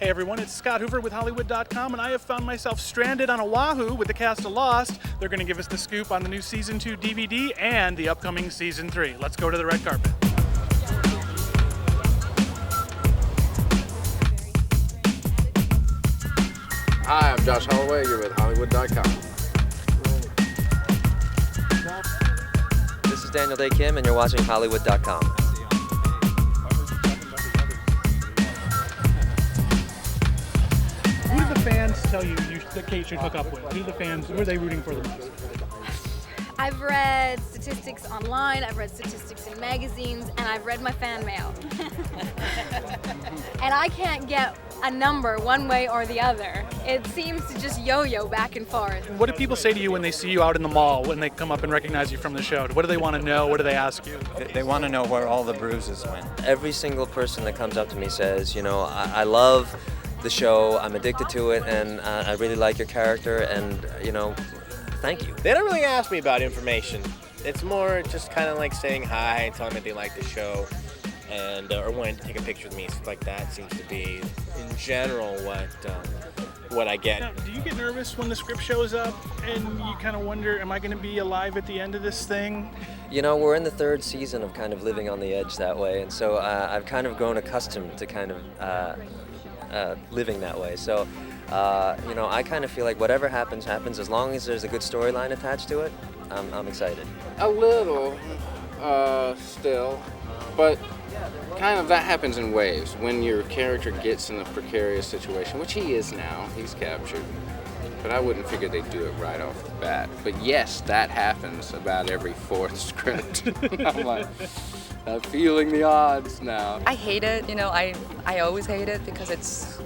Hey everyone, it's Scott Huver with Hollywood.com, and I have found myself stranded on Oahu with the cast of Lost. They're going to give us the scoop on the new Season 2 DVD and the upcoming Season 3. Let's go to the red carpet. Hi, I'm Josh Holloway. You're with Hollywood.com. This is Daniel Day Kim, and you're watching Hollywood.com. Who do the fans tell you that Kate should hook up with? Who are they rooting for the most? I've read statistics online, I've read statistics in magazines, and I've read my fan mail. And I can't get a number one way or the other. It seems to just yo-yo back and forth. What do people say to you when they see you out in the mall, when they come up and recognize you from the show? What do they want to know? What do they ask you? They want to know where all the bruises went. Every single person that comes up to me says, I love the show, I'm addicted to it, and I really like your character, and, thank you. They don't really ask me about information. It's more just kind of like saying hi, telling me they like the show, and or wanting to take a picture with me. Stuff like that seems to be, in general, what I get. Now, do you get nervous when the script shows up and you kind of wonder, am I going to be alive at the end of this thing? We're in the third season of kind of living on the edge that way, and so I've kind of grown accustomed to kind of living that way. So, I kind of feel like whatever happens, as long as there's a good storyline attached to it, I'm excited. A little, still, but kind of that happens in waves. When your character gets in a precarious situation, which he is now, he's captured. But I wouldn't figure they'd do it right off the bat. But yes, that happens about every fourth script. I'm like, I'm feeling the odds now. I hate it, I always hate it because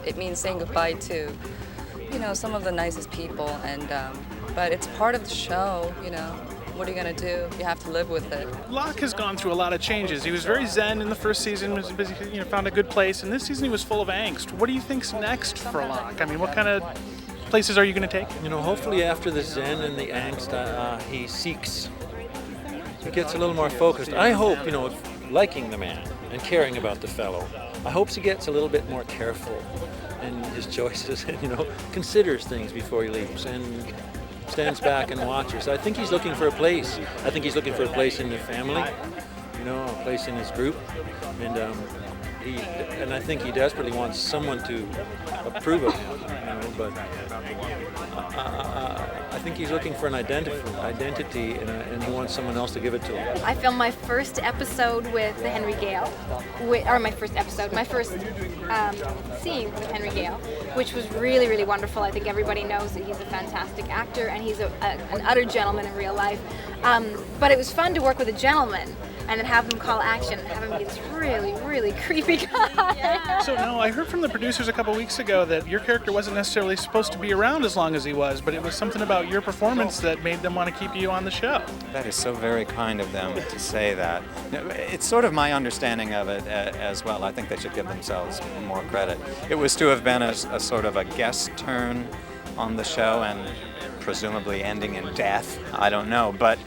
it means saying goodbye to, some of the nicest people, and but it's part of the show, What are you gonna do? You have to live with it. Locke has gone through a lot of changes. He was very zen in the first season, was busy, found a good place, and this season he was full of angst. What do you think's next for Locke? I mean, what kind of places are you going to take? Hopefully after the zen and the angst, he gets a little more focused. I hope, liking the man and caring about the fellow, I hope he gets a little bit more careful in his choices and, considers things before he leaves and stands back and watches. I think he's looking for a place. I think he's looking for a place in the family, a place in his group, and I think he desperately wants someone to approve of him, but I think he's looking for an identity, and he wants someone else to give it to him. I filmed my first episode with Henry Gale, my first scene with Henry Gale, which was really, really wonderful. I think everybody knows that he's a fantastic actor and he's an utter gentleman in real life. But it was fun to work with a gentleman and then have him call action and have him be this really, really creepy guy. Yeah. So no, I heard from the producers a couple weeks ago that your character wasn't necessarily supposed to be around as long as he was, but it was something about your performance that made them want to keep you on the show. That is so very kind of them to say that. It's sort of my understanding of it as well. I think they should give themselves more credit. It was to have been a sort of a guest turn on the show and presumably ending in death. I don't know, but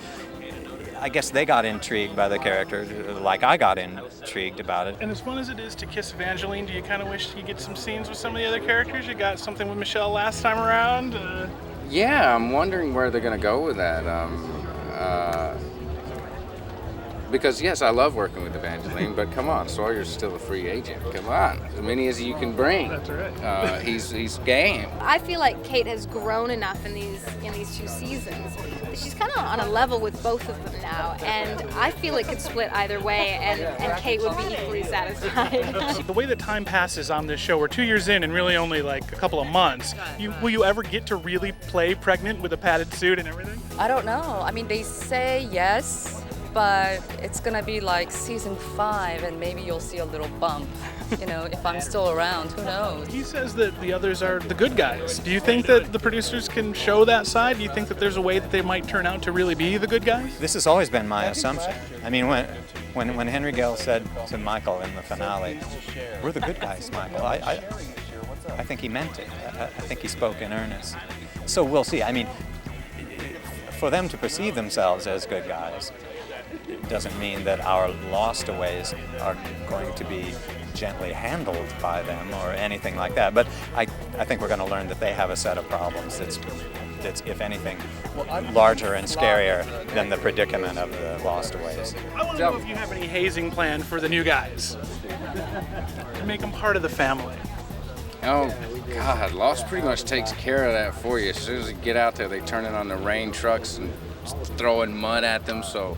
I guess they got intrigued by the character, like I got intrigued about it. And as fun as it is to kiss Evangeline, do you kind of wish you get some scenes with some of the other characters? You got something with Michelle last time around? Yeah, I'm wondering where they're going to go with that. Because, yes, I love working with Evangeline, but come on, Sawyer's still a free agent. Come on, as many as you can bring. That's right. He's game. I feel like Kate has grown enough in these two seasons. She's kind of on a level with both of them now, and I feel it could split either way, and Kate would be equally satisfied. The way that time passes on this show, we're 2 years in and really only like a couple of months. Will you ever get to really play pregnant with a padded suit and everything? I don't know. I mean, they say yes, but it's gonna be like season 5, and maybe you'll see a little bump. If I'm still around, who knows? He says that the others are the good guys. Do you think that the producers can show that side? Do you think that there's a way that they might turn out to really be the good guys? This has always been my assumption. I mean, when Henry Gale said to Michael in the finale, "We're the good guys, Michael," I think he meant it. I think he spoke in earnest. So we'll see. I mean, for them to perceive themselves as good guys doesn't mean that our lostaways are going to be gently handled by them or anything like that. But I think we're going to learn that they have a set of problems that's, if anything, larger and scarier than the predicament of the Lostaways. I want to know if you have any hazing planned for the new guys to make them part of the family. Oh, God, Lost pretty much takes care of that for you. As soon as you get out there, they turn it on the rain trucks and throwing mud at them, so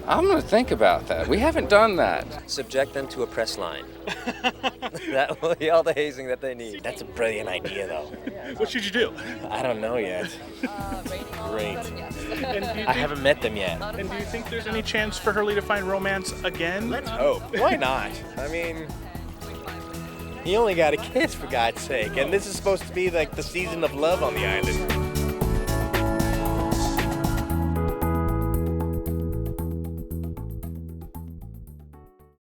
I'm going to think about that. We haven't done that. Subject them to a press line. That will be all the hazing that they need. That's a brilliant idea, though. What should you do? I don't know yet. Great. And do you I think, haven't met them yet. and do you think there's any chance for Hurley to find romance again? Let's hope. Why not? I mean, he only got a kiss, for God's sake. And this is supposed to be like the season of love on the island.